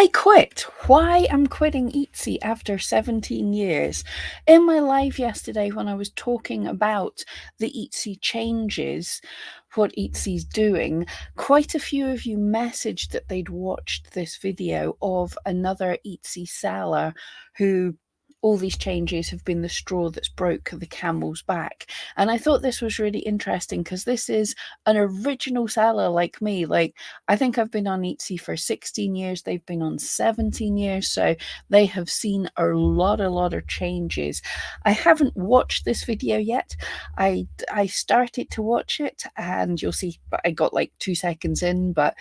I quit. Why I'm quitting Etsy after 17 years. In my live yesterday, when I was talking about the Etsy changes, what Etsy's doing, quite a few of you messaged that they'd watched this video of another Etsy seller who all these changes have been the straw that's broke the camel's back. And I thought this was really interesting because this is an original seller like me. Like, I think I've been on Etsy for 16 years. They've been on 17 years. So they have seen a lot of changes. I haven't watched this video yet. I started to watch it and you'll see I got like 2 seconds in, but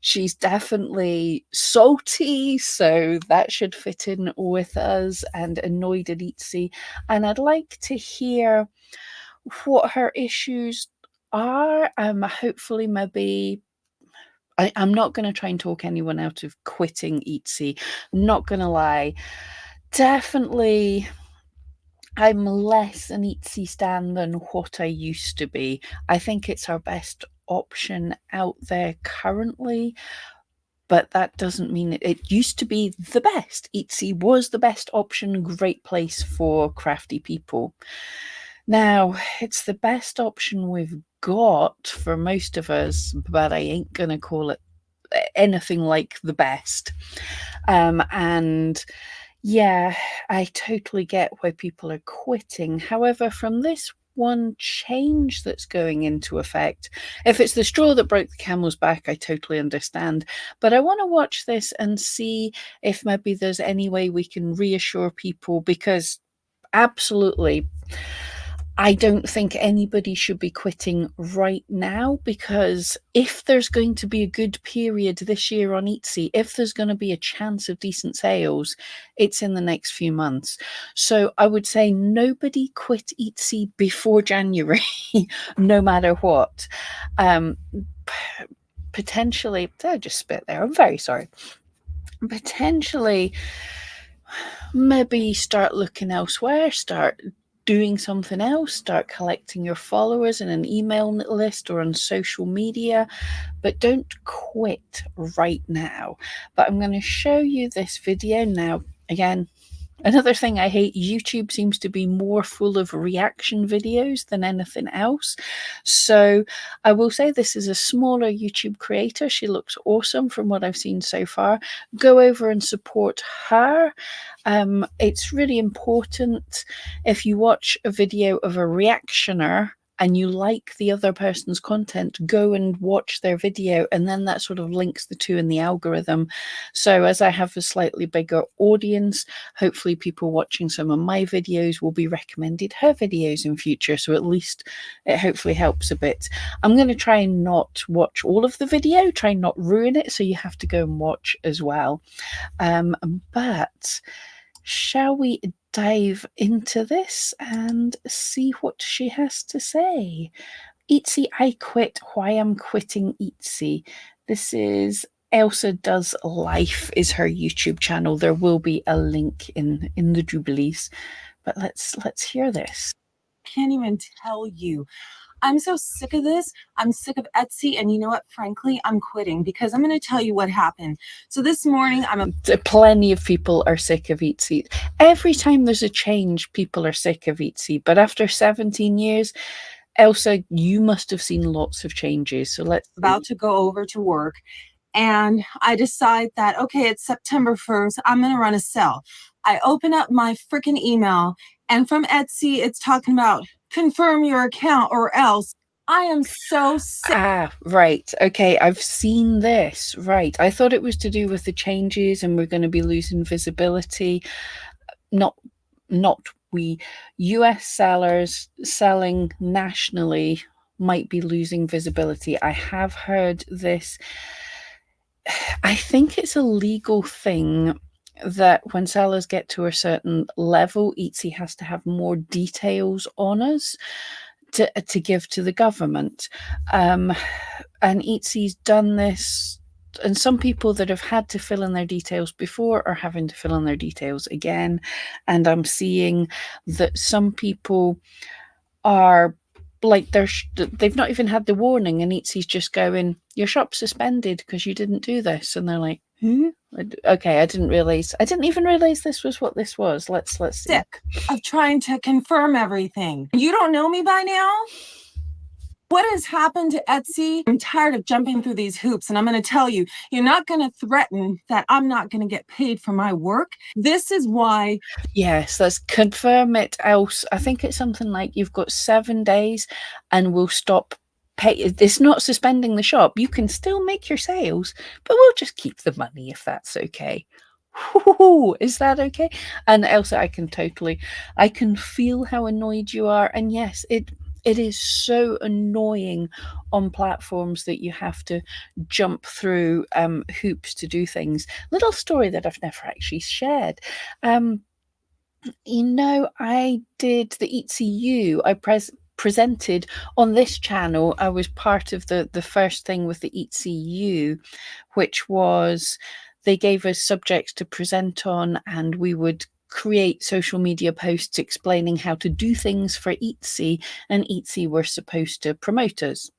she's definitely salty, so that should fit in with us, and annoyed at Etsy. And I'd like to hear what her issues are. Hopefully, maybe I'm not going to try and talk anyone out of quitting Etsy. Not going to lie. Definitely, I'm less an Etsy stan than what I used to be. I think it's our best option out there currently, but that doesn't mean it used to be the best. Etsy was the best option, great place for crafty people. Now, it's the best option we've got for most of us, but I ain't going to call it anything like the best. And yeah, I totally get why people are quitting. However, from this one change that's going into effect, if it's the straw that broke the camel's back, I totally understand. But I want to watch this and see if maybe there's any way we can reassure people, because absolutely, I don't think anybody should be quitting right now, because if there's going to be a good period this year on Etsy, if there's going to be a chance of decent sales, it's in the next few months. So I would say nobody quit Etsy before January, no matter what. Potentially, I just spit there. I'm very sorry. Potentially, maybe start looking elsewhere, start doing something else, start collecting your followers in an email list or on social media, but don't quit right now. But I'm going to show you this video now. Again, another thing I hate, YouTube seems to be more full of reaction videos than anything else. So I will say this is a smaller YouTube creator. She looks awesome from what I've seen so far. Go over and support her. It's really important, if you watch a video of a reactioner and you like the other person's content, go and watch their video, and then that sort of links the two in the algorithm. So as I have a slightly bigger audience, hopefully people watching some of my videos will be recommended her videos in future, so at least it hopefully helps a bit. I'm going to try and not watch all of the video, try and not ruin it, so you have to go and watch as well. But shall we dive into this and see what she has to say? Etsy, I quit. Why I'm quitting Etsy. This is Elsa Does Life is her YouTube channel. There will be a link in the Jubilees. But let's hear this. Can't even tell you. I'm so sick of this. I'm sick of Etsy. And you know what? Frankly, I'm quitting, because I'm going to tell you what happened. So this morning, plenty of people are sick of Etsy. Every time there's a change, people are sick of Etsy. But after 17 years, Elsa, you must have seen lots of changes. So let's about to go over to work, and I decide that, okay, it's September 1st. I'm going to run a sale. I open up my freaking email, and from Etsy, it's talking about confirm your account or else. I am so sick. Right. Okay, I've seen this. Right. I thought it was to do with the changes and we're going to be losing visibility. Not we. US sellers selling nationally might be losing visibility. I have heard this. I think it's a legal thing that when sellers get to a certain level, Etsy has to have more details on us to give to the government. And Etsy's done this, and some people that have had to fill in their details before are having to fill in their details again. And I'm seeing that some people are like, they've not even had the warning, and Etsy's just going, your shop's suspended because you didn't do this. And they're like, Okay, I didn't realize. I didn't even realize this was what this was. Let's see. Sick of trying to confirm everything. You don't know me by now? What has happened to Etsy? I'm tired of jumping through these hoops, and I'm going to tell you, you're not going to threaten that I'm not going to get paid for my work. This is why. Yes, let's confirm it. Else, I think it's something like you've got 7 days, and we'll stop. Pay. It's not suspending the shop. You can still make your sales, but we'll just keep the money if that's okay. Ooh, is that okay? And Elsa, I can feel how annoyed you are. And yes, it is so annoying on platforms that you have to jump through hoops to do things. Little story that I've never actually shared. I did the ETCU. I presented on this channel. I was part of the first thing with the ETCU, which was they gave us subjects to present on, and we would create social media posts explaining how to do things for Etsy, and Etsy were supposed to promote us.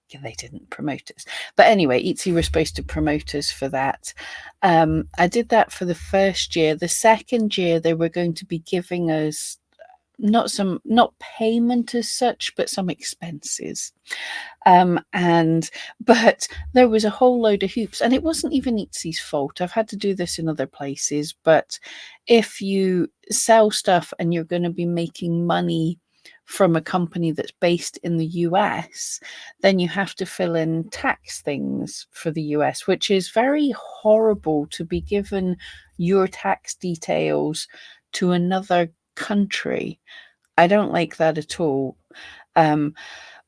Yeah, they didn't promote us. But anyway, Etsy were supposed to promote us for that. I did that for the first year. The second year, they were going to be giving us not payment as such, but some expenses. But there was a whole load of hoops, and it wasn't even Etsy's fault. I've had to do this in other places, but if you sell stuff and you're going to be making money from a company that's based in the US, then you have to fill in tax things for the US, which is very horrible to be given your tax details to another country. I don't like that at all. Um,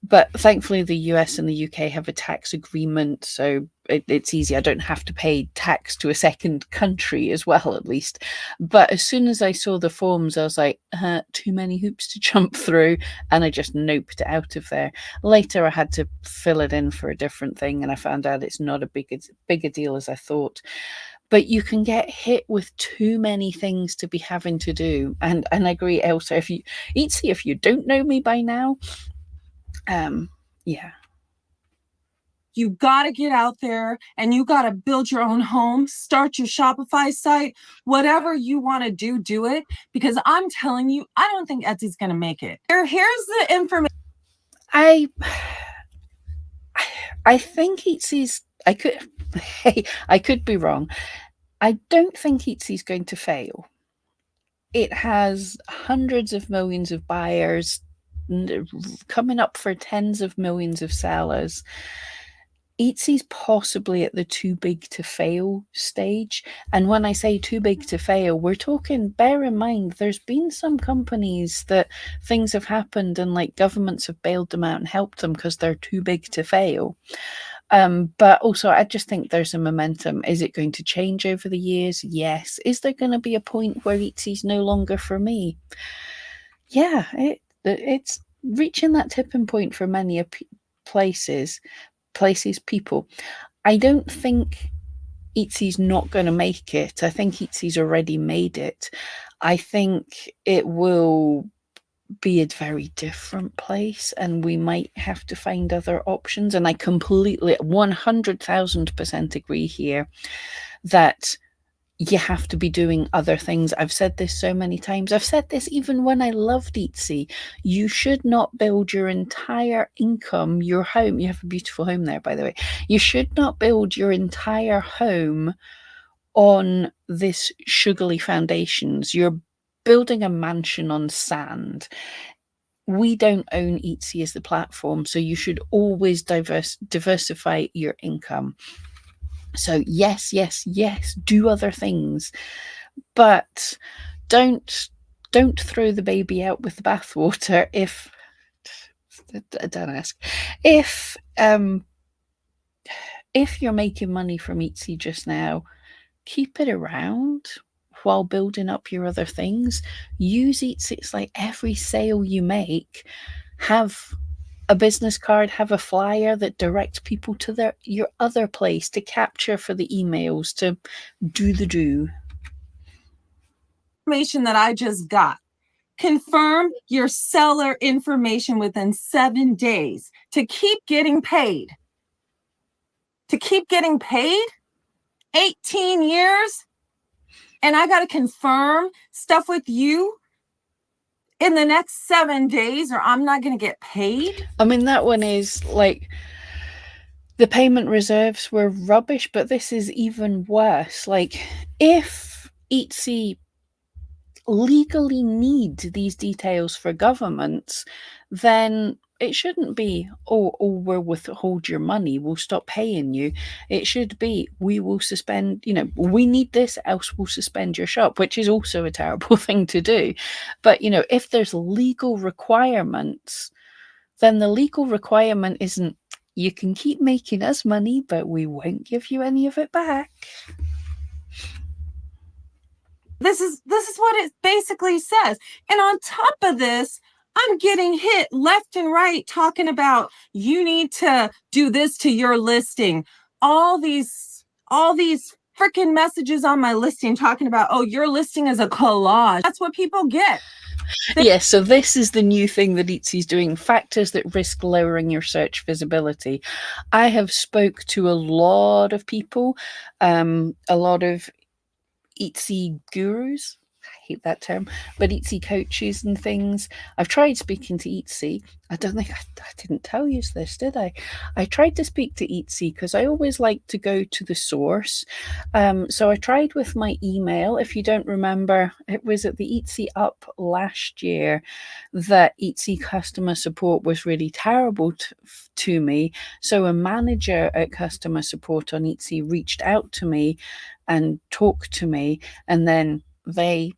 but thankfully, the US and the UK have a tax agreement, so it's easy. I don't have to pay tax to a second country as well, at least. But as soon as I saw the forms, I was like, too many hoops to jump through, and I just noped it out of there. Later, I had to fill it in for a different thing, and I found out it's not a big a deal as I thought. But you can get hit with too many things to be having to do. And I agree, Elsa, if you don't know me by now, yeah. You got to get out there and you got to build your own home, start your Shopify site, whatever you want to do, do it. Because I'm telling you, I don't think Etsy's going to make it. Here's the information. I think Etsy's. I could be wrong. I don't think Etsy's going to fail. It has hundreds of millions of buyers, coming up for tens of millions of sellers. Etsy's possibly at the too big to fail stage. And when I say too big to fail, we're talking, bear in mind, there's been some companies that things have happened and like governments have bailed them out and helped them because they're too big to fail. But also, I just think there's a momentum. Is it going to change over the years? Yes. Is there going to be a point where Etsy's no longer for me? Yeah, it's reaching that tipping point for many places, people. I don't think Etsy's not going to make it. I think Etsy's already made it. I think it will be a very different place, and we might have to find other options. And I completely 100,000% agree here that you have to be doing other things. I've said this so many times. I've said this even when I loved Etsy. You should not build your entire income, your home. You have a beautiful home there, by the way. You should not build your entire home on this sugary foundations. You're building a mansion on sand. We don't own Etsy as the platform, so you should always diversify your income. So yes, yes, yes, do other things, but don't throw the baby out with the bathwater. Don't ask if you're making money from Etsy just now, keep it around while building up your other things. Use Etsy. It's like every sale you make, have a business card, have a flyer that directs people to your other place to capture for the emails, to do the do. Information that I just got. Confirm your seller information within 7 days to keep getting paid. To keep getting paid, 18 15 years and I got to confirm stuff with you in the next 7 days or I'm not going to get paid. I mean, that one is like the payment reserves were rubbish, but this is even worse. Like, if Etsy legally need these details for governments, then it shouldn't be, we'll withhold your money, we'll stop paying you. It should be, we will suspend, we need this, else we'll suspend your shop, which is also a terrible thing to do. But, if there's legal requirements, then the legal requirement isn't, you can keep making us money, but we won't give you any of it back. This is what it basically says. And on top of this, I'm getting hit left and right talking about you need to do this to your listing. All these freaking messages on my listing talking about, oh, your listing is a collage. That's what people get. Yes, so this is the new thing that Etsy's doing, factors that risk lowering your search visibility. I have spoke to a lot of people, a lot of Etsy gurus. I hate that term, but Etsy coaches and things. I've tried speaking to Etsy. I don't think I didn't tell you this, did I? I tried to speak to Etsy because I always like to go to the source. So I tried with my email. If you don't remember, it was at the Etsy Up last year that Etsy customer support was really terrible to me. So a manager at customer support on Etsy reached out to me and talked to me, and then they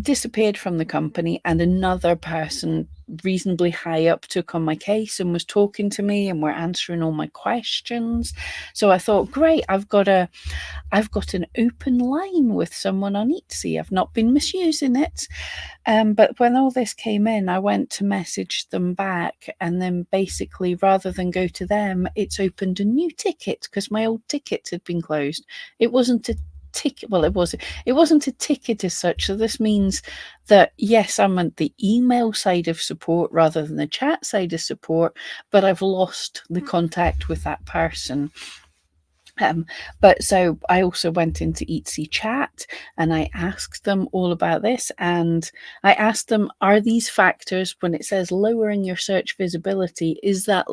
disappeared from the company, and another person reasonably high up took on my case and was talking to me and were answering all my questions. So I thought, great, I've got an open line with someone on Etsy. I've not been misusing it. But when all this came in, I went to message them back, and then basically, rather than go to them, it's opened a new ticket because my old ticket had been closed. It wasn't a ticket. Well, it wasn't a ticket as such. So this means that, yes, I'm at the email side of support rather than the chat side of support, but I've lost the contact with that person. But so I also went into Etsy chat and I asked them all about this, and I asked them, are these factors, when it says lowering your search visibility, is that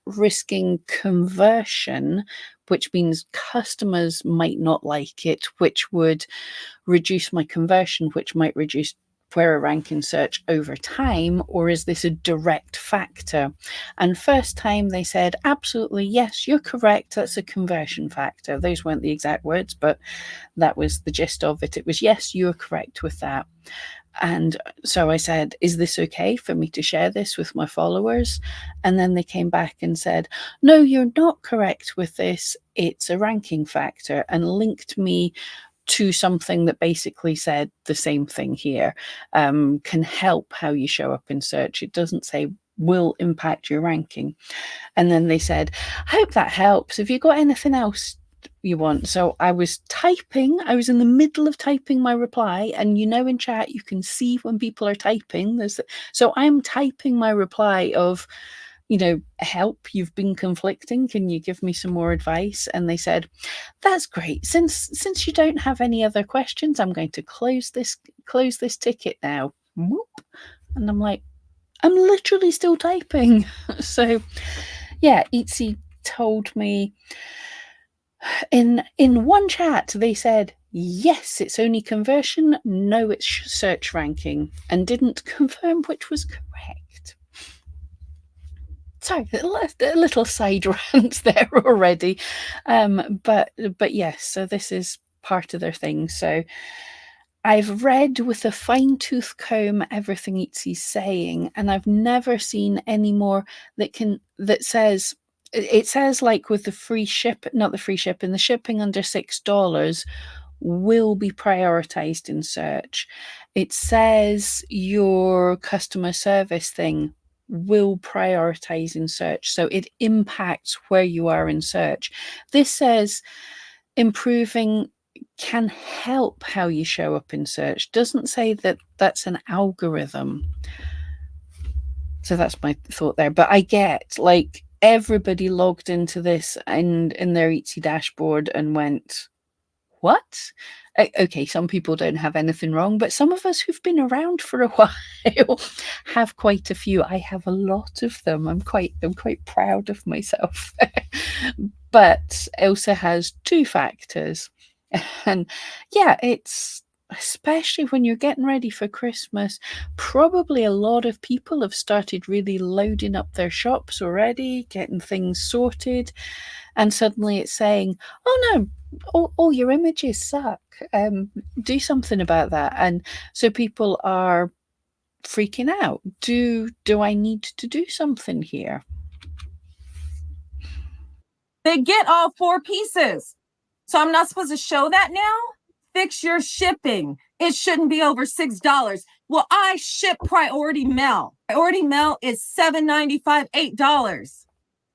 risking conversion, which means customers might not like it, which would reduce my conversion, which might reduce where I rank in search over time, or is this a direct factor? And first time they said, absolutely, yes, you're correct. That's a conversion factor. Those weren't the exact words, but that was the gist of it. It was, yes, you're correct with that. And so I said, is this okay for me to share this with my followers? And then they came back and said, no, you're not correct with this. It's a ranking factor, and linked me to something that basically said the same thing here, can help how you show up in search. It doesn't say will impact your ranking. And then they said, I hope that helps. Have you got anything else you want? So I was in the middle of typing my reply, and in chat you can see when people are typing. So I'm typing my reply of, help, you've been conflicting, can you give me some more advice? And they said, that's great, since you don't have any other questions, I'm going to close this ticket now. Whoop. And I'm like, I'm literally still typing. So yeah, Etsy told me in one chat, they said, yes, it's only conversion, no, it's search ranking, and didn't confirm which was correct. Sorry, a little side rant there already. But yes, so this is part of their thing. So I've read with a fine-tooth comb everything Etsy's saying, and I've never seen any more that says, it says, like, with the free ship, not the free shipping, the shipping under $6 will be prioritized in search. It says your customer service thing will prioritize in search. So it impacts where you are in search. This says improving can help how you show up in search. Doesn't say that that's an algorithm. So that's my thought there. But I get, like, everybody logged into this and in their Etsy dashboard and went, what? Okay, some people don't have anything wrong, but some of us who've been around for a while have quite a few. I have a lot of them. I'm quite proud of myself. But Elsa has two factors. And yeah, it's especially when you're getting ready for Christmas, probably a lot of people have started really loading up their shops already, getting things sorted, and suddenly it's saying, "Oh no, all your images suck. Do something about that." And so people are freaking out. Do I need to do something here? They get all four pieces. So I'm not supposed to show that now? Fix your shipping. It shouldn't be over $6. Well, I ship priority mail. Priority mail is $7.95, $8,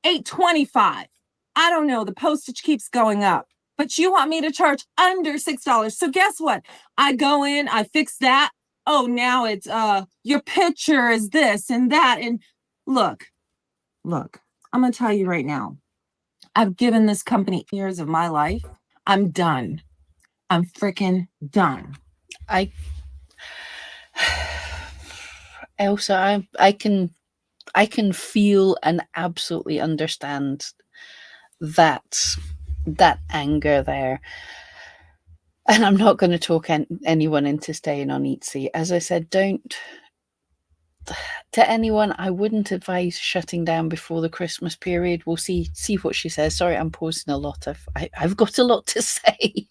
$8.25. I don't know. The postage keeps going up. But you want me to charge under $6. So guess what? I go in, I fix that. Oh, now it's your picture is this and that. And look, I'm gonna tell you right now. I've given this company years of my life. I'm done. I'm freaking done. I Elsa, I can feel and absolutely understand that that anger there. And I'm not going to talk anyone into staying on Etsy. As I said, don't to anyone. I wouldn't advise shutting down before the Christmas period. We'll see what she says. Sorry, I'm pausing a lot. I've got a lot to say.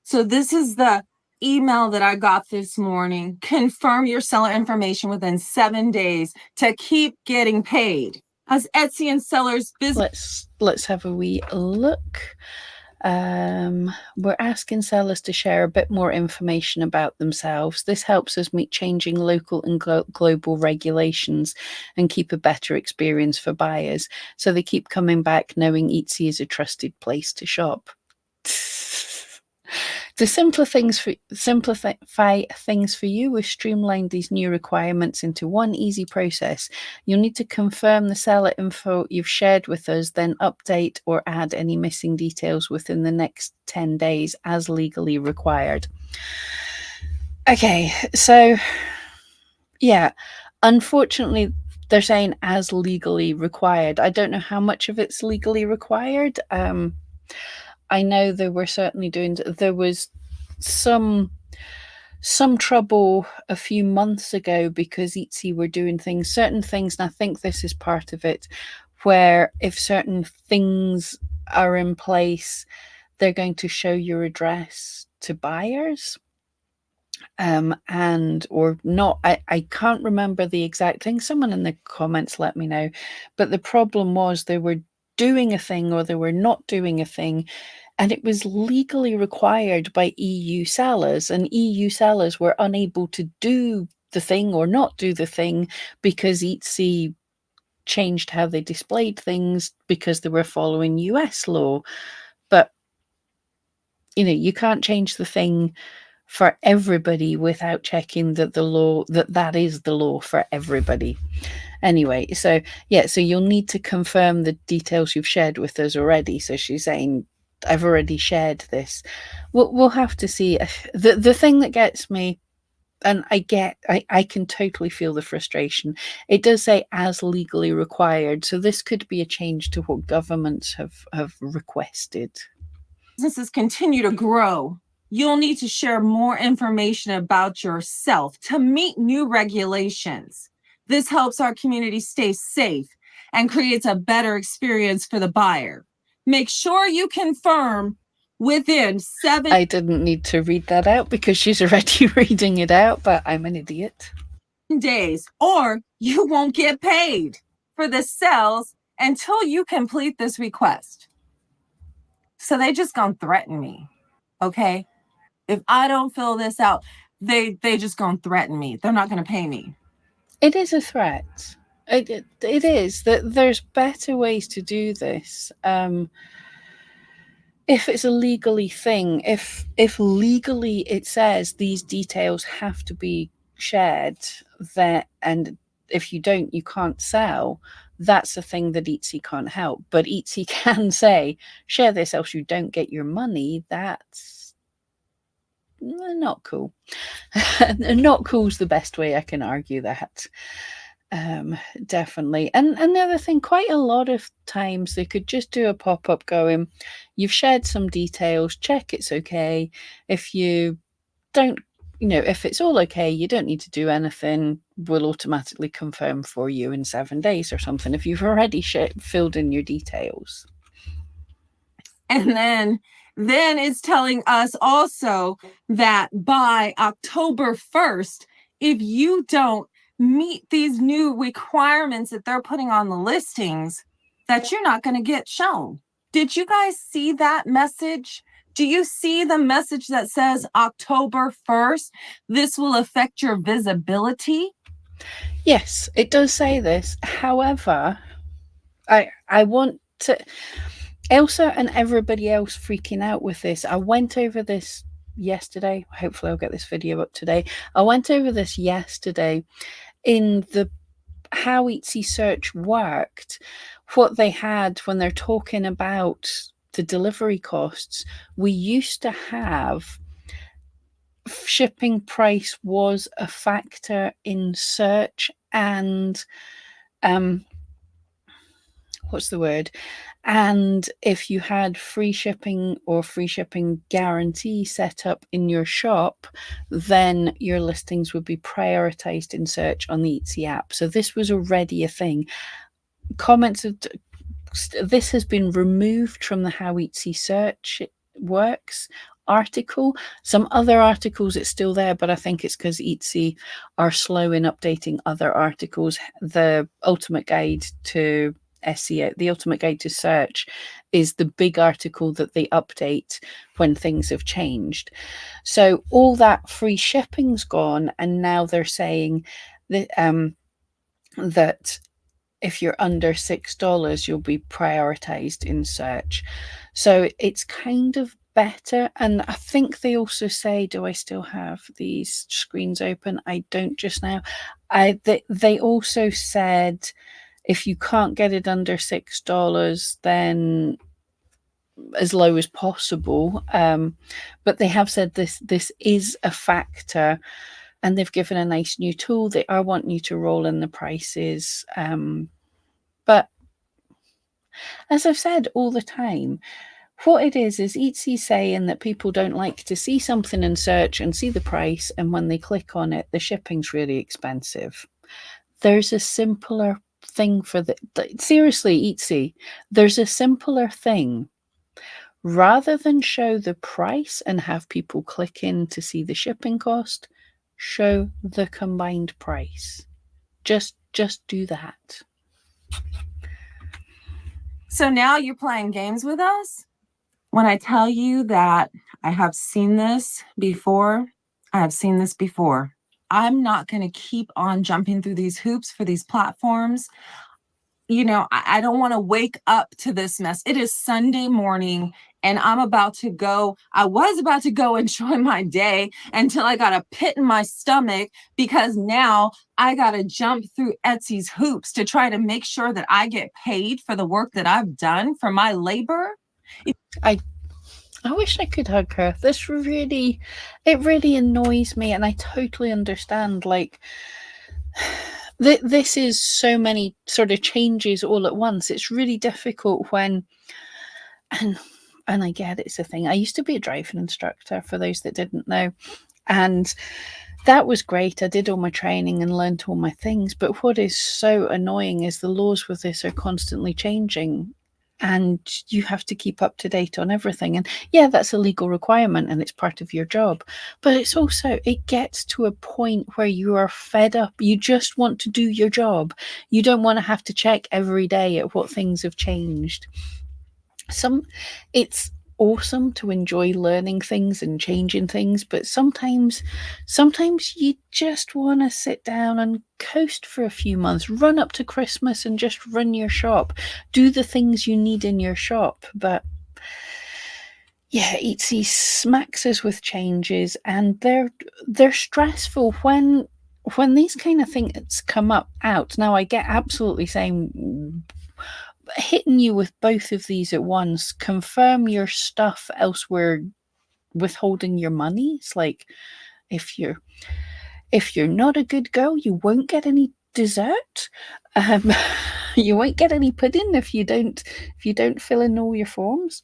So this is the email that I got this morning. Confirm your seller information within 7 days to keep getting paid. As Etsy and sellers business. Let's have a wee look. We're asking sellers to share a bit more information about themselves. This helps us meet changing local and global regulations and keep a better experience for buyers. So they keep coming back knowing Etsy is a trusted place to shop. To simplify things for you, we've streamlined these new requirements into one easy process. You'll need to confirm the seller info you've shared with us, then update or add any missing details within the next 10 days as legally required. Okay, so yeah, unfortunately, they're saying as legally required. I don't know how much of it's legally required. I know they were certainly there was some trouble a few months ago because Etsy were doing certain things, and I think this is part of it, where if certain things are in place, they're going to show your address to buyers. And or not, I can't remember the exact thing. Someone in the comments let me know. But the problem was they were doing a thing or they were not doing a thing, and it was legally required by EU sellers, and EU sellers were unable to do the thing or not do the thing because Etsy changed how they displayed things because they were following US law. But you can't change the thing for everybody without checking that that is the law for everybody. Anyway, so yeah, so you'll need to confirm the details you've shared with us already. So she's saying, I've already shared this. We'll have to see. The thing that gets me, and I can totally feel the frustration. It does say as legally required, so this could be a change to what governments have requested. Businesses continue to grow. You'll need to share more information about yourself to meet new regulations. This helps our community stay safe and creates a better experience for the buyer. Make sure you confirm within 7 I didn't need to read that out because she's already reading it out, but I'm an idiot. days, or you won't get paid for the sales until you complete this request. So they just gonna threaten me. Okay. If I don't fill this out, they just gonna threaten me. They're not gonna pay me. It is a threat. It is that there's better ways to do this. If it's a legally thing, if legally it says these details have to be shared, that and if you don't, you can't sell, That's a thing that Etsy can't help. But Etsy can say, share this else you don't get your money. That's not cool. Not cool's the best way I can argue that. Definitely. And another thing, quite a lot of times they could just do a pop-up going, you've shared some details, check it's okay. If you don't, if it's all okay, you don't need to do anything. We'll automatically confirm for you in 7 days or something if you've already filled in your details. And then it's telling us also that by October 1st, if you don't meet these new requirements that they're putting on the listings, that you're not going to get shown. Did you guys see that message? Do you see the message that says October 1st? This will affect your visibility? Yes, it does say this. However, I want to Elsa and everybody else freaking out with this. I went over this yesterday. Hopefully I'll get this video up today. I went over this yesterday in the how Etsy search worked, what they had when they're talking about the delivery costs. We used to have shipping price was a factor in search and what's the word? And if you had free shipping or free shipping guarantee set up in your shop, then your listings would be prioritized in search on the Etsy app. So this was already a thing. Comments of this has been removed from the How Etsy search works article. Some other articles it's still there, but I think it's because Etsy are slow in updating other articles. The ultimate guide to SEO, the ultimate guide to search, is the big article that they update when things have changed. So all that free shipping's gone, and now they're saying that that if you're under $6, you'll be prioritized in search. So it's kind of better. And I think they also say, do I still have these screens open? I don't just now. They also said if you can't get it under $6, then as low as possible. But they have said this is a factor, and they've given a nice new tool. They are wanting you to roll in the prices. But as I've said all the time, what it is Etsy saying that people don't like to see something in search and see the price, and when they click on it, the shipping's really expensive. There's a simpler thing for seriously, Etsy, there's a simpler thing. Rather than show the price and have people click in to see the shipping cost, show the combined price. Just do that. So now you're playing games with us? When I tell you that I have seen this before, I have seen this before. I'm not going to keep on jumping through these hoops for these platforms. I don't want to wake up to this mess. It is Sunday morning and I was about to go enjoy my day until I got a pit in my stomach because now I got to jump through Etsy's hoops to try to make sure that I get paid for the work that I've done for my labor. I wish I could hug her. It really annoys me, and I totally understand. Like, this is so many sort of changes all at once. It's really difficult when, and I get it's a thing. I used to be a driving instructor, for those that didn't know, and that was great. I did all my training and learned all my things. But what is so annoying is the laws with this are constantly changing, and you have to keep up to date on everything. And yeah, that's a legal requirement and it's part of your job. But it's also, it gets to a point where you are fed up. You just want to do your job. You don't want to have to check every day at what things have changed. It's awesome to enjoy learning things and changing things, but sometimes you just want to sit down and coast for a few months, run up to Christmas and just run your shop, do the things you need in your shop. But yeah, Etsy smacks us with changes, and they're stressful. when these kind of things come up out, now I get absolutely saying hitting you with both of these at once, confirm your stuff elsewhere, withholding your money. It's like if you're not a good girl, you won't get any dessert. Um, you won't get any pudding if you don't fill in all your forms.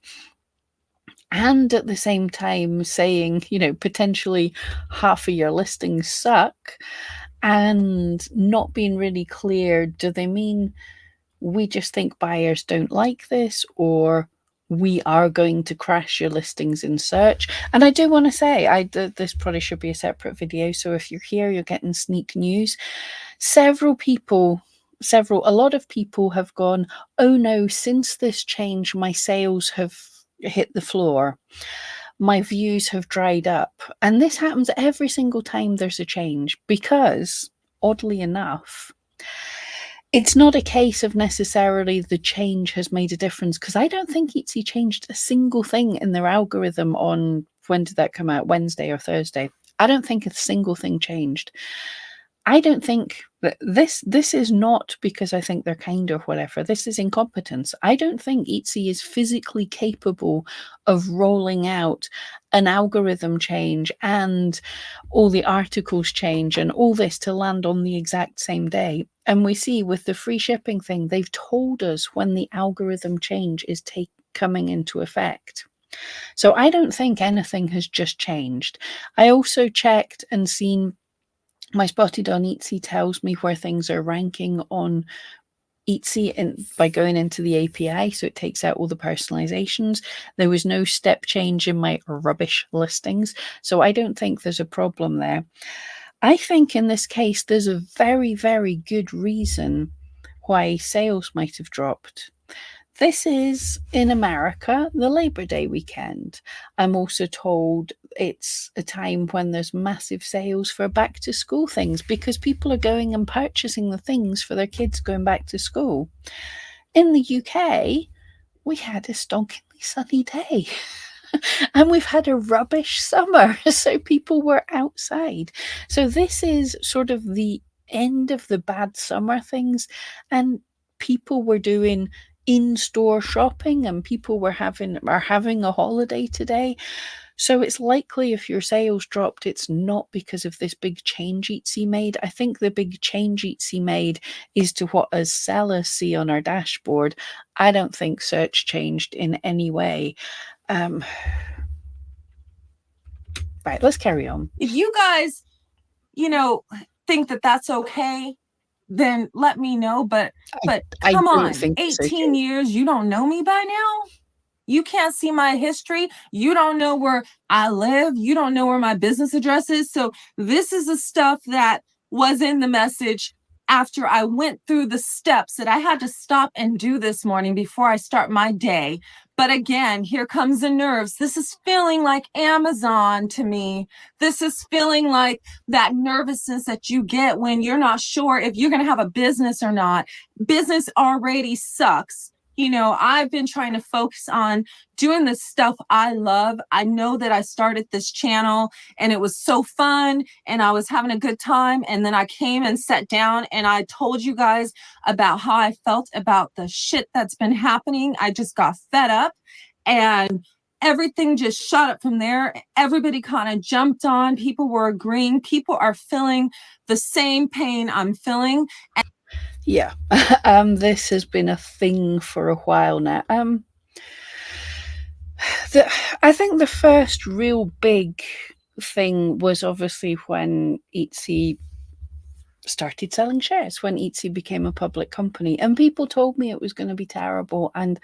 And at the same time saying, potentially half of your listings suck, and not being really clear, do they mean we just think buyers don't like this, or we are going to crash your listings in search? And I do want to say, this probably should be a separate video, so if you're here, you're getting sneak news. A lot of people have gone, oh no, since this change, my sales have hit the floor. My views have dried up. And this happens every single time there's a change because, oddly enough, it's not a case of necessarily the change has made a difference, because I don't think Etsy changed a single thing in their algorithm on, when did that come out? Wednesday or Thursday? I don't think a single thing changed. I don't think that this is not because I think they're kind or whatever. This is incompetence. I don't think Etsy is physically capable of rolling out an algorithm change and all the articles change and all this to land on the exact same day. And we see with the free shipping thing, they've told us when the algorithm change is coming into effect. So I don't think anything has just changed. I also checked and seen my Spotted on Etsy tells me where things are ranking on Etsy by going into the API, so it takes out all the personalizations. There was no step change in my rubbish listings, so I don't think there's a problem there. I think in this case, there's a very, very good reason why sales might have dropped. This is in America, the Labor Day weekend. I'm also told it's a time when there's massive sales for back to school things because people are going and purchasing the things for their kids going back to school. In the UK, we had a stonkingly sunny day. And we've had a rubbish summer, so people were outside. So this is sort of the end of the bad summer things, and people were doing in-store shopping, and people are having a holiday today. So it's likely if your sales dropped, it's not because of this big change Etsy made. I think the big change Etsy made is to what as sellers see on our dashboard. I don't think search changed in any way. Right, let's carry on. If you guys, think that that's okay, then let me know. But I come don't on, think it's 18 okay. years, you don't know me by now? You can't see my history. You don't know where I live. You don't know where my business address is. So this is the stuff that was in the message after I went through the steps that I had to stop and do this morning before I start my day. But again, here comes the nerves. This is feeling like Amazon to me. This is feeling like that nervousness that you get when you're not sure if you're going to have a business or not. Business already sucks. I've been trying to focus on doing the stuff I love. I know that I started this channel and it was so fun and I was having a good time. And then I came and sat down and I told you guys about how I felt about the shit that's been happening. I just got fed up and everything just shot up from there. Everybody kind of jumped on. People were agreeing. People are feeling the same pain I'm feeling. Yeah, this has been a thing for a while now. I think the first real big thing was obviously when Etsy started selling shares, when Etsy became a public company, and people told me it was going to be terrible, and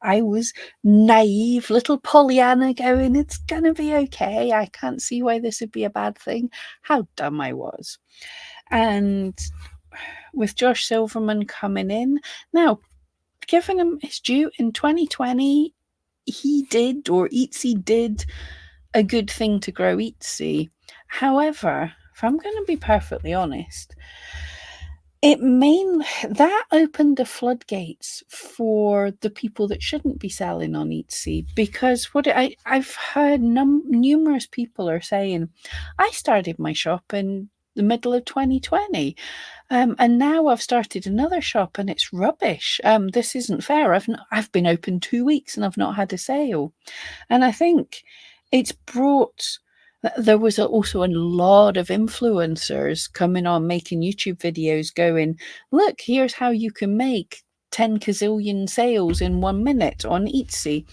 I was naive little Pollyanna going, it's going to be okay, I can't see why this would be a bad thing. How dumb I was. And with Josh Silverman coming in, now giving him his due, in 2020 he did, or Etsy did, a good thing to grow Etsy. However, if I'm going to be perfectly honest, that opened the floodgates for the people that shouldn't be selling on Etsy, because I've heard numerous people are saying, I started my shop in the middle of 2020. And now I've started another shop and it's rubbish. This isn't fair. I've been open 2 weeks and I've not had a sale. And I think it's brought. There was also a lot of influencers coming on making YouTube videos going, look, here's how you can make 10 gazillion sales in 1 minute on Etsy,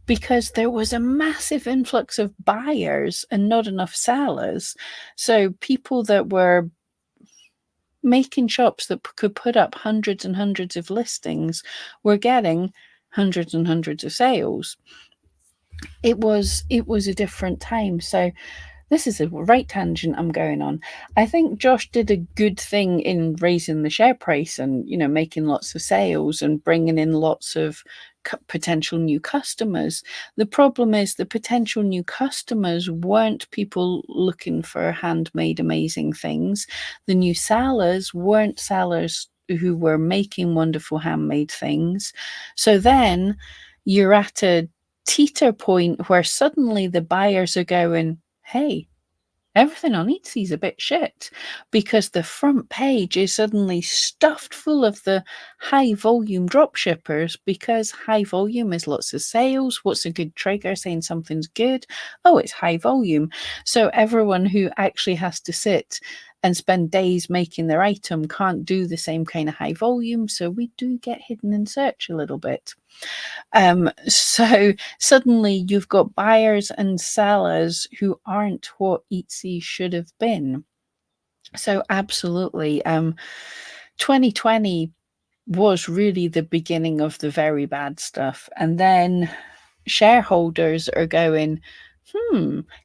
because there was a massive influx of buyers and not enough sellers. So people that were making shops that could put up hundreds and hundreds of listings were getting hundreds and hundreds of sales. It was a different time. So this is a right tangent I'm going on. I think Josh did a good thing in raising the share price and, making lots of sales and bringing in lots of potential new customers. The problem is the potential new customers weren't people looking for handmade amazing things. The new sellers weren't sellers who were making wonderful handmade things. So then you're at a teeter point where suddenly the buyers are going, hey, everything on Etsy is a bit shit, because the front page is suddenly stuffed full of the high volume drop shippers, because high volume is lots of sales. What's a good trigger saying something's good? Oh, it's high volume. So everyone who actually has to sit and spend days making their item can't do the same kind of high volume. So we do get hidden in search a little bit. So suddenly you've got buyers and sellers who aren't what Etsy should have been. So absolutely, 2020 was really the beginning of the very bad stuff. And then shareholders are going,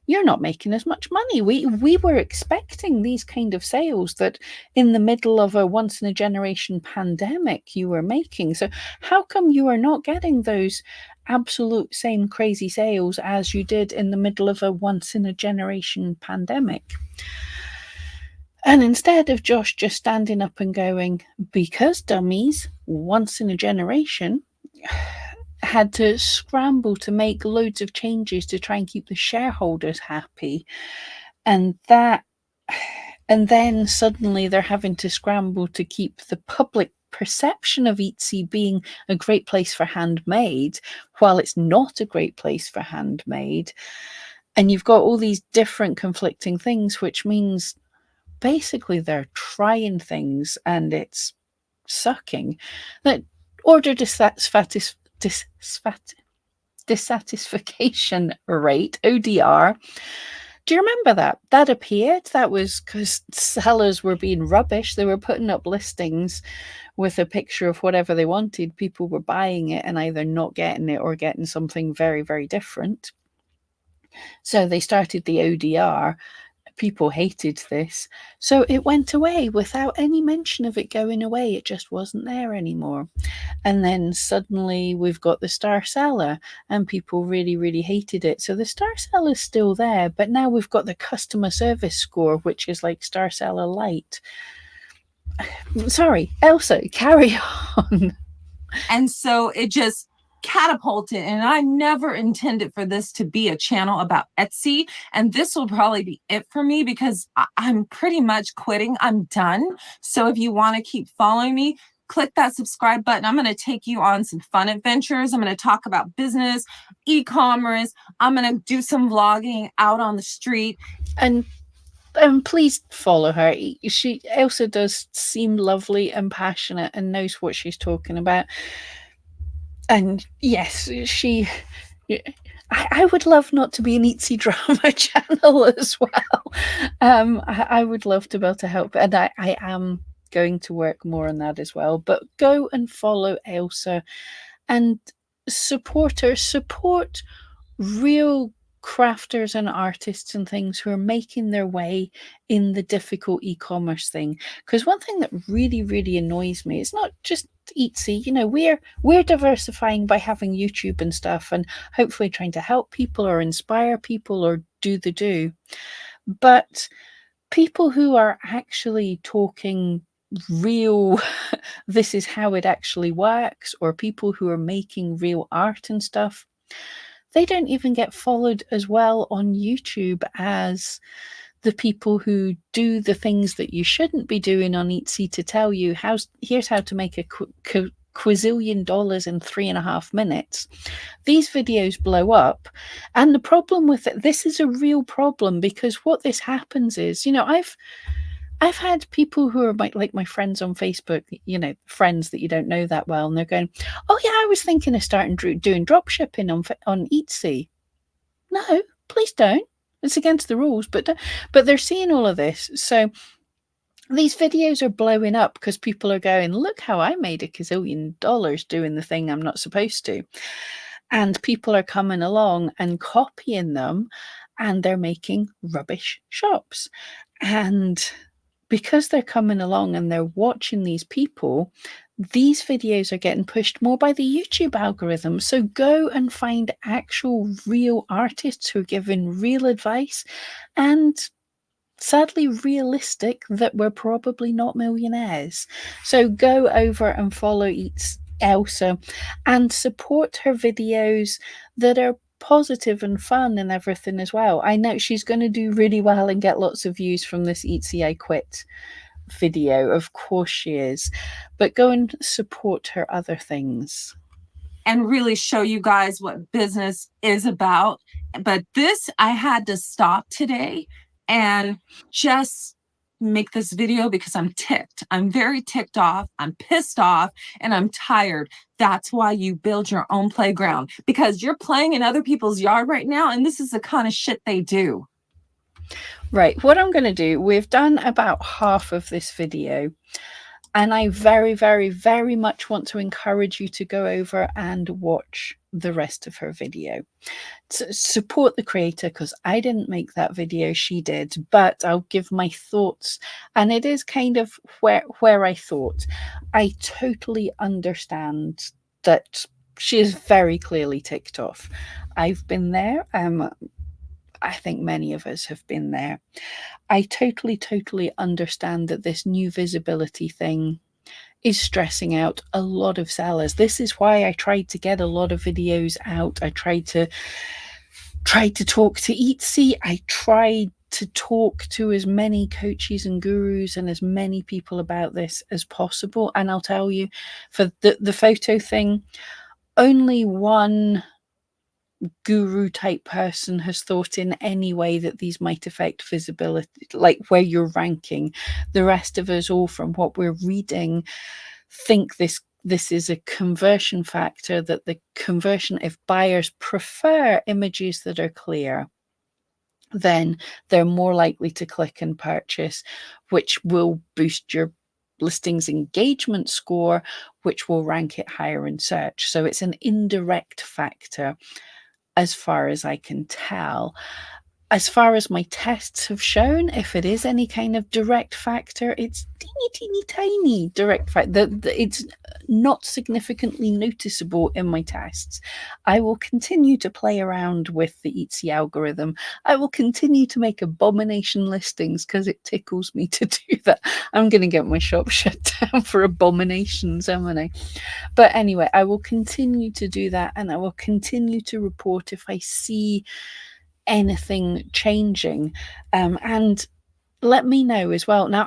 you're not making as much money. We were expecting these kind of sales that in the middle of a once in a generation pandemic you were making. So how come you are not getting those absolute same crazy sales as you did in the middle of a once in a generation pandemic? And instead of Josh just standing up and going, because dummies, once in a generation, had to scramble to make loads of changes to try and keep the shareholders happy. And then suddenly they're having to scramble to keep the public perception of Etsy being a great place for handmade, while it's not a great place for handmade. And you've got all these different conflicting things, which means basically they're trying things and it's sucking. That order dissatisfaction rate, ODR. Do you remember that? That appeared. That was because sellers were being rubbish. They were putting up listings with a picture of whatever they wanted. People were buying it and either not getting it or getting something very, very different. So they started the ODR. People hated this. So it went away without any mention of it going away. It just wasn't there anymore. And then suddenly we've got the star seller and people really, really hated it. So the star seller is still there, but now we've got the customer service score, which is like star seller light. Sorry, Elsa, carry on. And so it just catapulted, and I never intended for this to be a channel about Etsy, and this will probably be it for me because I'm pretty much quitting. I'm done. So if you want to keep following me, click that subscribe button. I'm going to take you on some fun adventures. I'm going to talk about business, e-commerce. I'm going to do some vlogging out on the street. And please follow her. She Elsa does seem lovely and passionate and knows what she's talking about. And yes, I would love not to be an Etsy drama channel as well. I would love to be able to help, and I am going to work more on that as well. But go and follow Elsa and support her. Support real crafters and artists and things who are making their way in the difficult e-commerce thing. Because one thing that really, really annoys me, it's not just Etsy. We're diversifying by having YouTube and stuff, and hopefully trying to help people or inspire people or do. But people who are actually talking real this is how it actually works, or people who are making real art and stuff, they don't even get followed as well on YouTube as the people who do the things that you shouldn't be doing on Etsy to tell you here's how to make a quazillion dollars in 3.5 minutes. These videos blow up. And the problem with it, this is a real problem, because what this happens is, I've had people who are like my friends on Facebook, friends that you don't know that well, and they're going, "Oh yeah, I was thinking of starting doing drop shipping on Etsy." No, please don't. It's against the rules, but they're seeing all of this. So these videos are blowing up because people are going, "Look how I made $1 gazillion doing the thing I'm not supposed to." And people are coming along and copying them, and they're making rubbish shops. And because they're coming along and they're watching these people, these videos are getting pushed more by the YouTube algorithm. So go and find actual real artists who are giving real advice, and sadly realistic, that we're probably not millionaires. So go over and follow Elsa and support her videos that are positive and fun and everything as well. I know she's going to do really well and get lots of views from this Etsy I Quit video. Of course she is. But go and support her other things. And really show you guys what business is about. But this, I had to stop today and just make this video because I'm ticked. I'm very ticked off. I'm pissed off and I'm tired. That's why you build your own playground, because you're playing in other people's yard right now. And this is the kind of shit they do. Right, what I'm going to do, we've done about half of this video. And I very, very, very much want to encourage you to go over and watch the rest of her video. Support the creator, because I didn't make that video, she did, but I'll give my thoughts. And it is kind of where I thought. I totally understand that she is very clearly ticked off. I've been there. I think many of us have been there. I totally, totally understand that this new visibility thing is stressing out a lot of sellers. This is why I tried to get a lot of videos out. I tried to talk to Etsy. I tried to talk to as many coaches and gurus and as many people about this as possible. And I'll tell you, for the photo thing, only one guru type person has thought in any way that these might affect visibility, like where you're ranking. The rest of us, all from what we're reading, think this is a conversion factor, that the conversion, if buyers prefer images that are clear, then they're more likely to click and purchase, which will boost your listings engagement score, which will rank it higher in search. So it's an indirect factor, as far as I can tell. As far as my tests have shown, if it is any kind of direct factor, it's teeny tiny direct factor. It's not significantly noticeable in my tests. I will continue to play around with the Etsy algorithm. I will continue to make abomination listings because it tickles me to do that. I'm going to get my shop shut down for abominations, haven't I? But anyway, I will continue to do that, and I will continue to report if I see anything changing, and let me know as well. Now,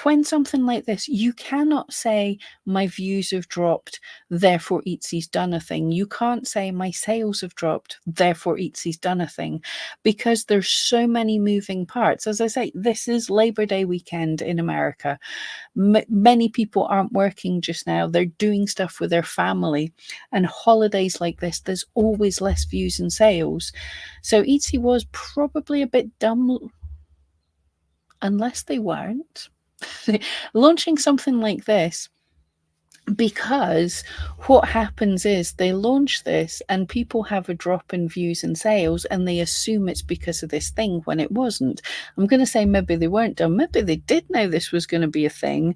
when something like this, you cannot say my views have dropped, therefore Etsy's done a thing. You can't say my sales have dropped, therefore Etsy's done a thing, because there's so many moving parts. As I say, this is Labor Day weekend in America. Many people aren't working just now. They're doing stuff with their family, and holidays like this, there's always less views and sales. So Etsy was probably a bit dumb, unless they weren't launching something like this, because what happens is they launch this and people have a drop in views and sales, and they assume it's because of this thing when it wasn't. I'm going to say maybe they weren't dumb. Maybe they did know this was going to be a thing,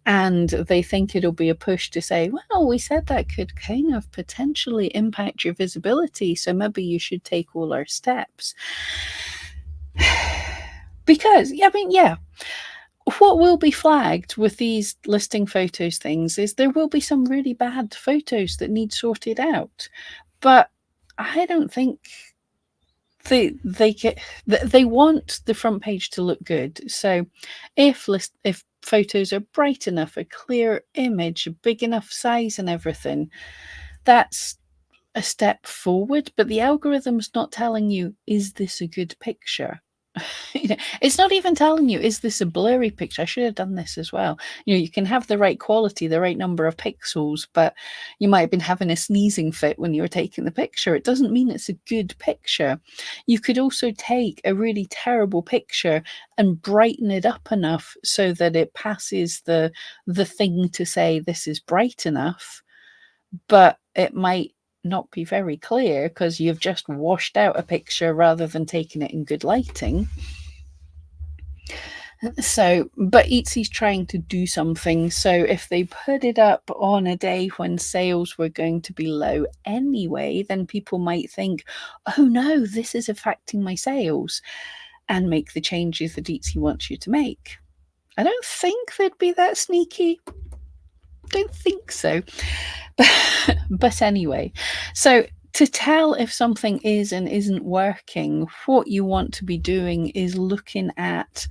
and they think it'll be a push to say, well, we said that could kind of potentially impact your visibility, so maybe you should take all our steps. Because, I mean, yeah, what will be flagged with these listing photos things is there will be some really bad photos that need sorted out. But I don't think they want the front page to look good. So if photos are bright enough, a clear image, a big enough size and everything, that's a step forward. But the algorithm's not telling you, is this a good picture? It's not even telling you, is this a blurry picture? I should have done this as well. You can have the right quality, the right number of pixels, but you might have been having a sneezing fit when you were taking the picture. It doesn't mean it's a good picture. You could also take a really terrible picture and brighten it up enough so that it passes the thing to say this is bright enough, but it might not be very clear because you've just washed out a picture rather than taking it in good lighting. So, but Etsy's trying to do something. So, if they put it up on a day when sales were going to be low anyway, then people might think, oh no, this is affecting my sales, and make the changes that Etsy wants you to make. I don't think they'd be that sneaky. Don't think so. But anyway, so to tell if something is and isn't working, what you want to be doing is looking at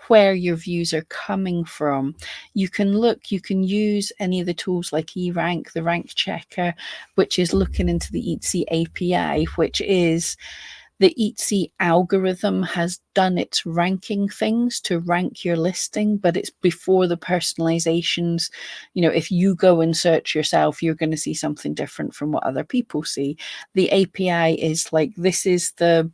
where your views are coming from. You can use any of the tools like eRank, the rank checker, which is looking into the Etsy API, which is the Etsy algorithm has done its ranking things to rank your listing, but it's before the personalizations. If you go and search yourself, you're going to see something different from what other people see. The API is like, this is the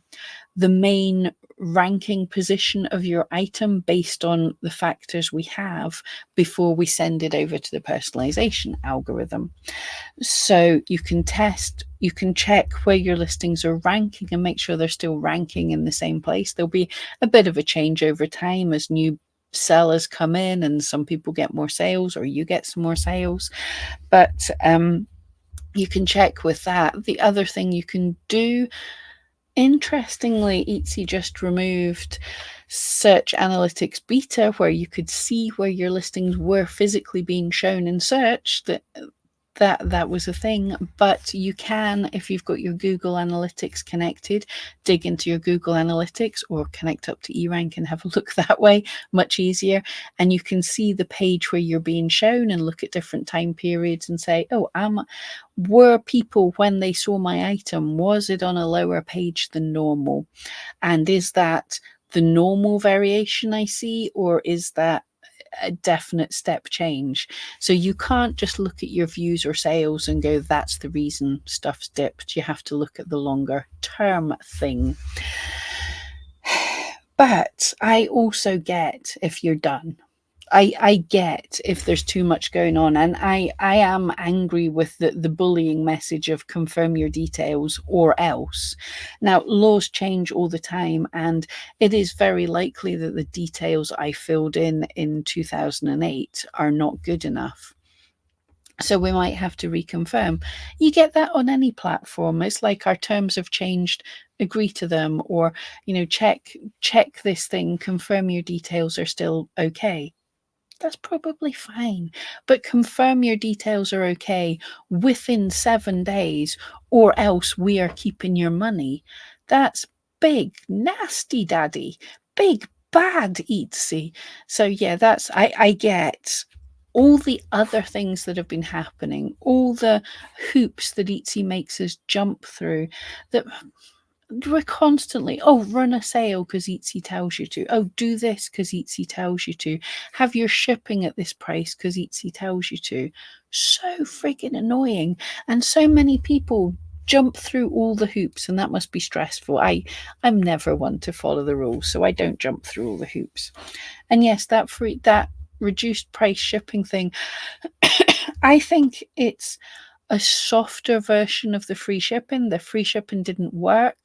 main ranking position of your item based on the factors we have before we send it over to the personalization algorithm. So you can check where your listings are ranking and make sure they're still ranking in the same place. There'll be a bit of a change over time as new sellers come in and some people get more sales or you get some more sales. But you can check with that. The other thing you can do, interestingly, Etsy just removed Search Analytics Beta, where you could see where your listings were physically being shown in search. That was a thing, but you can, if you've got your Google Analytics connected, dig into your Google Analytics or connect up to eRank and have a look that way, much easier. And you can see the page where you're being shown and look at different time periods and say, oh, were people, when they saw my item, was it on a lower page than normal? And is that the normal variation I see, or is that a definite step change? So you can't just look at your views or sales and go, that's the reason stuff's dipped. You have to look at the longer term thing. But I also get if you're done. I get if there's too much going on, and I am angry with the bullying message of confirm your details or else. Now, laws change all the time, and it is very likely that the details I filled in 2008 are not good enough. So we might have to reconfirm. You get that on any platform. It's like our terms have changed, agree to them, or check this thing, confirm your details are still okay. That's probably fine. But confirm your details are okay within 7 days, or else we are keeping your money. That's big, nasty daddy. Big, bad Etsy. So yeah, I get all the other things that have been happening, all the hoops that Etsy makes us jump through, that we're constantly, oh, run a sale because Etsy tells you to. Oh, do this because Etsy tells you to. Have your shipping at this price because Etsy tells you to. So friggin' annoying. And so many people jump through all the hoops, and that must be stressful. I'm never one to follow the rules, so I don't jump through all the hoops. And yes, that reduced price shipping thing, I think it's a softer version of the free shipping. The free shipping didn't work.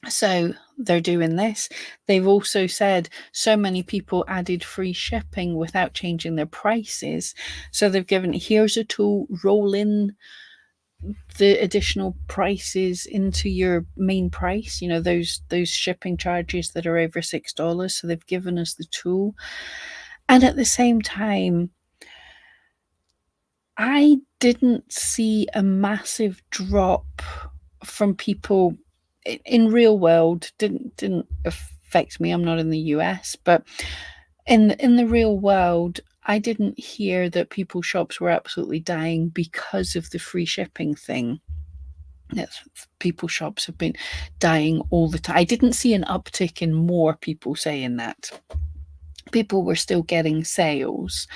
So they're doing this. They've also said so many people added free shipping without changing their prices. So they've given, here's a tool, roll in the additional prices into your main price, those shipping charges that are over $6. So they've given us the tool. And at the same time, I didn't see a massive drop from people in real world didn't affect me. I'm not in the US, but in the real world, I didn't hear that people's shops were absolutely dying because of the free shipping thing. Yes, people's shops have been dying all the time. I didn't see an uptick in more people saying that. People were still getting sales.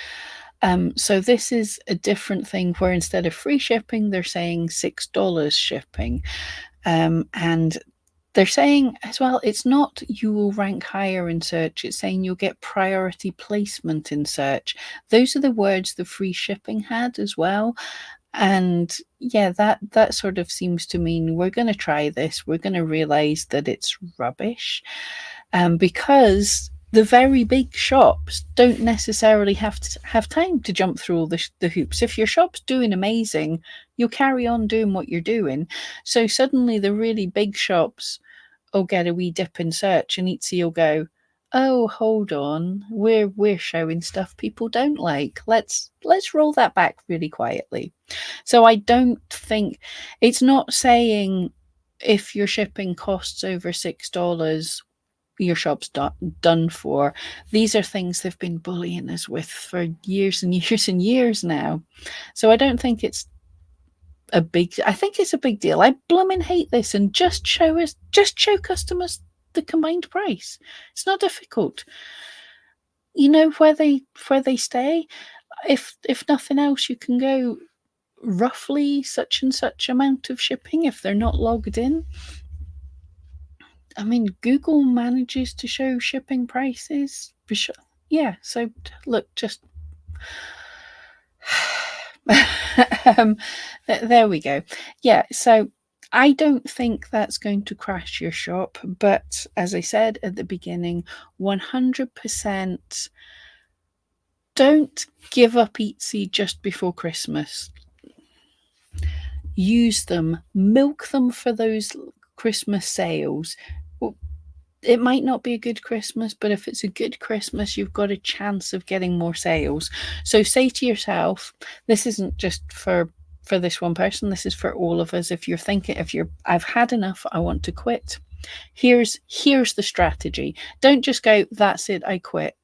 So this is a different thing where instead of free shipping, they're saying $6 shipping. And they're saying as well, it's not you will rank higher in search, it's saying you'll get priority placement in search. Those are the words the free shipping had as well. And yeah, that sort of seems to mean we're going to try this. We're going to realize that it's rubbish, because the very big shops don't necessarily have to have time to jump through all the hoops. If your shop's doing amazing, you'll carry on doing what you're doing. So suddenly the really big shops will get a wee dip in search, and Etsy will go, "Oh, hold on, we're showing stuff people don't like. Let's roll that back really quietly." So I don't think it's not saying if your shipping costs over $6, your shop's done for. These are things they've been bullying us with for years and years and years now. So I don't think it's I think it's a big deal. I blooming hate this, and just show customers the combined price. It's not difficult. You know where they stay. If nothing else, you can go roughly such and such amount of shipping if they're not logged in. I mean, Google manages to show shipping prices for sure. Yeah, so look, just there we go. Yeah, so I don't think that's going to crash your shop, but as I said at the beginning, 100% don't give up Etsy just before Christmas. Use them, milk them for those Christmas sales. It might not be a good Christmas, but if it's a good Christmas, you've got a chance of getting more sales. So say to yourself, this isn't just for this one person, this is for all of us. If you're thinking, I've had enough, I want to quit. Here's the strategy. Don't just go, that's it, I quit.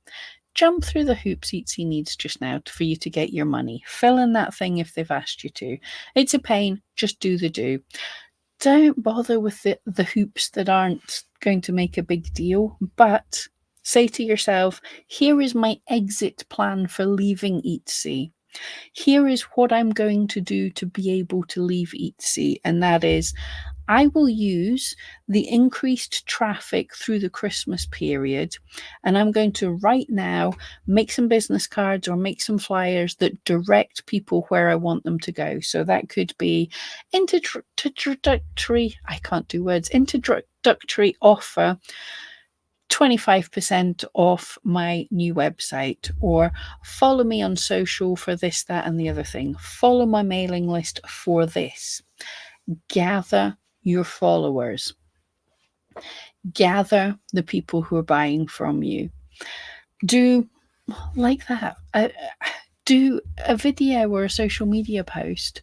Jump through the hoops Etsy needs just now for you to get your money. Fill in that thing if they've asked you to. It's a pain, just do the do. Don't bother with the hoops that aren't going to make a big deal, but say to yourself, here is my exit plan for leaving Etsy. Here is what I'm going to do to be able to leave Etsy, and that is I will use the increased traffic through the Christmas period, and I'm going to right now make some business cards or make some flyers that direct people where I want them to go. So that could be introductory, I can't do words, introductory offer 25% off my new website, or follow me on social for this, that, and the other thing. Follow my mailing list for this. Gather your followers. Gather the people who are buying from you. Do like that. Do a video or a social media post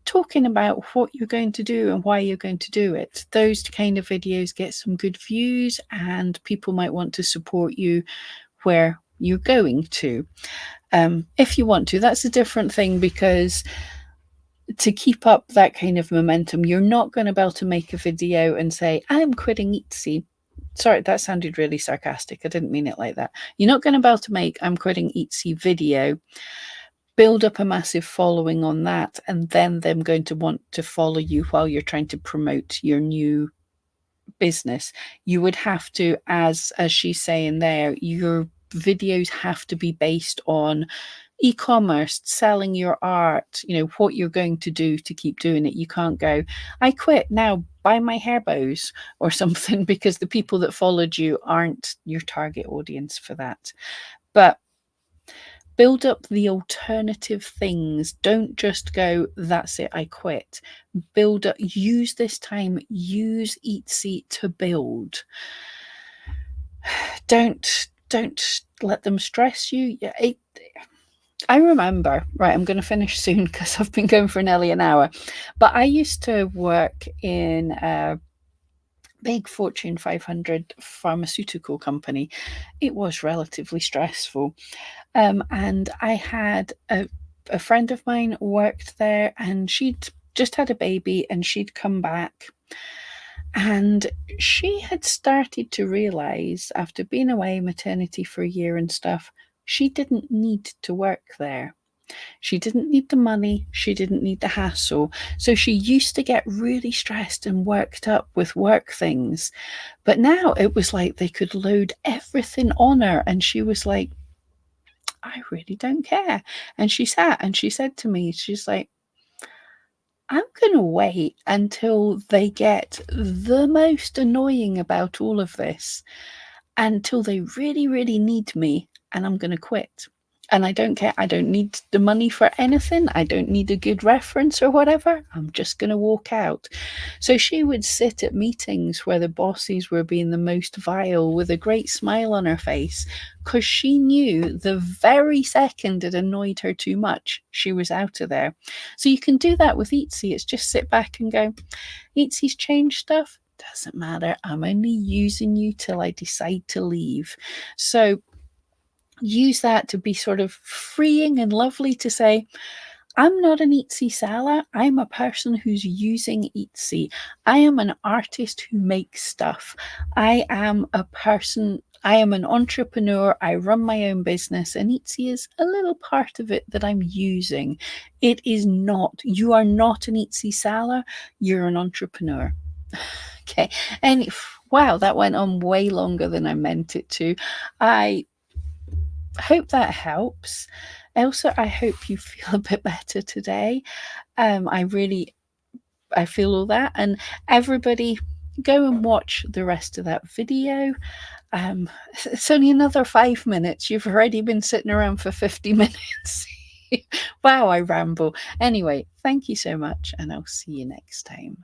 talking about what you're going to do and why you're going to do it. Those kind of videos get some good views, and people might want to support you where you're going to. If you want to, that's a different thing, because to keep up that kind of momentum, you're not going to be able to make a video and say, I'm quitting Etsy. Sorry, that sounded really sarcastic. I didn't mean it like that. You're not going to be able to make I'm quitting Etsy video, build up a massive following on that, and then them going to want to follow you while you're trying to promote your new business. You would have to, as she's saying there, your videos have to be based on e-commerce, selling your art, what you're going to do to keep doing it. You can't go, I quit, now buy my hair bows or something, because the people that followed you aren't your target audience for that. But build up the alternative things. Don't just go, that's it, I quit. Build up, use this time, use Etsy to build. Don't let them stress you. I remember, right, I'm going to finish soon because I've been going for nearly an hour, but I used to work in big Fortune 500 pharmaceutical company, it was relatively stressful. And I had a friend of mine worked there, and she'd just had a baby and she'd come back. And she had started to realize, after being away maternity for a year and stuff, she didn't need to work there. She didn't need the money, she didn't need the hassle. So she used to get really stressed and worked up with work things. But now it was like they could load everything on her, and she was like, I really don't care. And she sat and she said to me, she's like, I'm going to wait until they get the most annoying about all of this, until they really, really need me, and I'm going to quit. And I don't care. I don't need the money for anything. I don't need a good reference or whatever. I'm just going to walk out. So she would sit at meetings where the bosses were being the most vile with a great smile on her face, because she knew the very second it annoyed her too much, she was out of there. So you can do that with Etsy. It's just sit back and go, Etsy's changed stuff. Doesn't matter. I'm only using you till I decide to leave. So use that to be sort of freeing and lovely to say, I'm not an Etsy seller. I'm a person who's using Etsy. I am an artist who makes stuff. I am a person, I am an entrepreneur. I run my own business, and Etsy is a little part of it that I'm using. It is not, you are not an Etsy seller. You're an entrepreneur. Okay. And wow, that went on way longer than I meant it to. I hope that helps. Elsa, I hope you feel a bit better today. I feel all that. And everybody, go and watch the rest of that video. It's only another 5 minutes. You've already been sitting around for 50 minutes. Wow, I ramble. Anyway, thank you so much, and I'll see you next time.